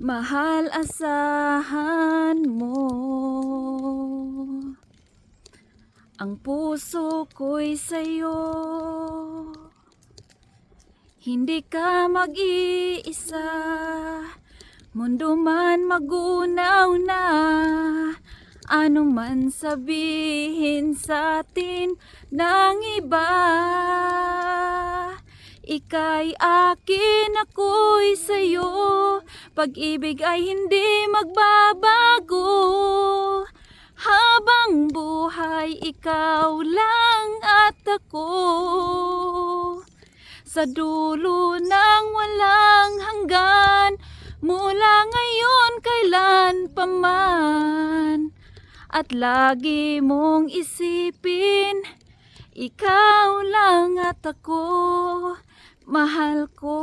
Mahal, asahan mo ang puso ko'y sa'yo. Hindi ka mag-iisa, mundo man magunaw na. Ano man sabihin sa atin ng iba, ika'y akin, ako'y sa'yo. Pag-ibig ay hindi magbabago. Habang buhay, ikaw lang at ako. Sa dulo ng walang hanggan, mula ngayon kailan pa man. At lagi mong isipin, ikaw lang at ako, mahal ko.